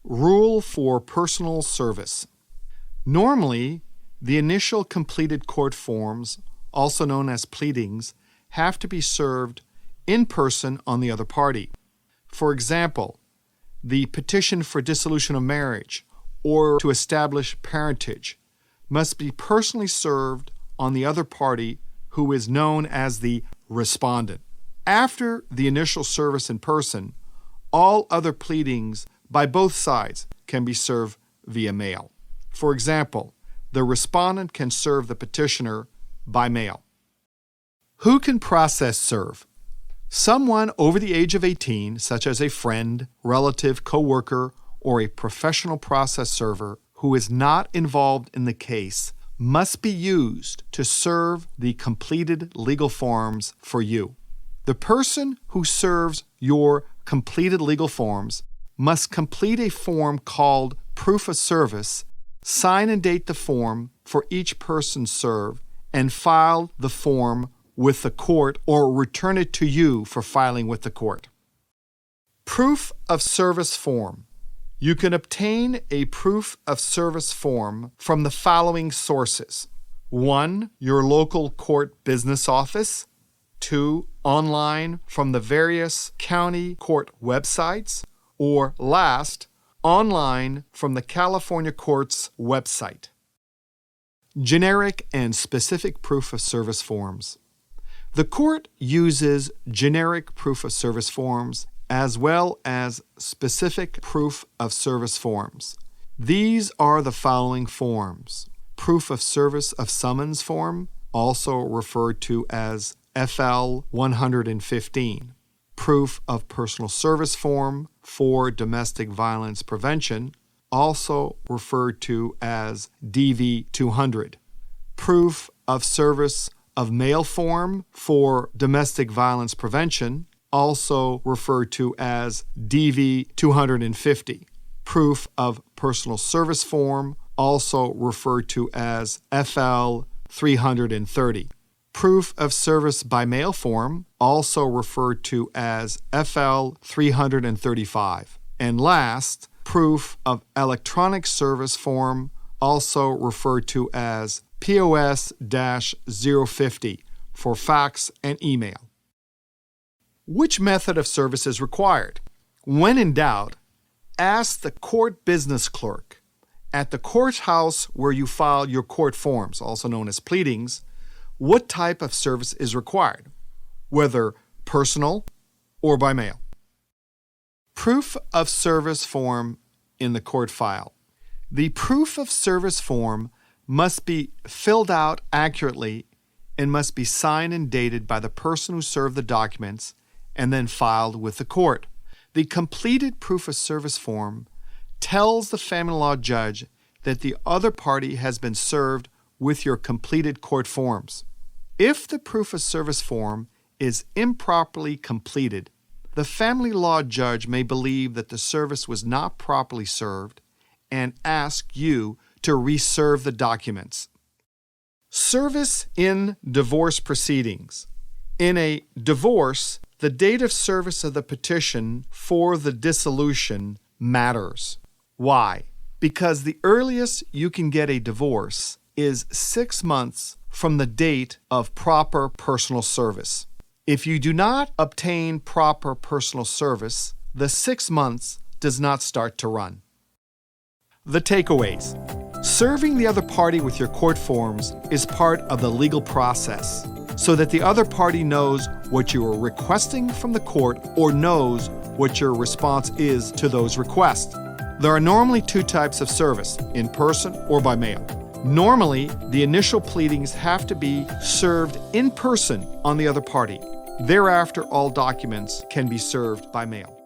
Rule for personal service. Normally, the initial completed court forms, also known as pleadings, have to be served in person on the other party. For example, the petition for dissolution of marriage or to establish parentage must be personally served on the other party, who is known as the respondent. After the initial service in person, all other pleadings by both sides can be served via mail. For example, the respondent can serve the petitioner by mail. Who can process serve? Someone over the age of 18, such as a friend, relative, coworker, or a professional process server who is not involved in the case, must be used to serve the completed legal forms for you. The person who serves your completed legal forms must complete a form called proof of service, sign and date the form for each person served, and file the form with the court or return it to you for filing with the court. Proof of service form. You can obtain a proof of service form from the following sources. 1. Your local court business office. 2. Online from the various county court websites. Or last, online from the California Court's website. Generic and specific proof of service forms. The court uses generic proof of service forms as well as specific proof of service forms. These are the following forms. Proof of service of summons form, also referred to as FL 115. Proof of personal service form for domestic violence prevention, also referred to as DV 200. Proof of service of mail form for domestic violence prevention, also referred to as DV 250. Proof of personal service form, also referred to as FL 330. Proof of service by mail form, also referred to as FL 335. And last, proof of electronic service form, also referred to as POS-050 for fax and email. Which method of service is required? When in doubt, ask the court business clerk at the courthouse where you file your court forms, also known as pleadings, what type of service is required, whether personal or by mail. Proof of service form in the court file. The proof of service form must be filled out accurately and must be signed and dated by the person who served the documents and then filed with the court. The completed proof of service form tells the family law judge that the other party has been served with your completed court forms. If the proof of service form is improperly completed, the family law judge may believe that the service was not properly served and ask you to reserve the documents. Service in divorce proceedings. In a divorce, the date of service of the petition for the dissolution matters. Why? Because the earliest you can get a divorce is 6 months from the date of proper personal service. If you do not obtain proper personal service, the 6 months does not start to run. The takeaways. Serving the other party with your court forms is part of the legal process, so that the other party knows what you are requesting from the court or knows what your response is to those requests. There are normally 2 types of service, in person or by mail. Normally, the initial pleadings have to be served in person on the other party. Thereafter, all documents can be served by mail.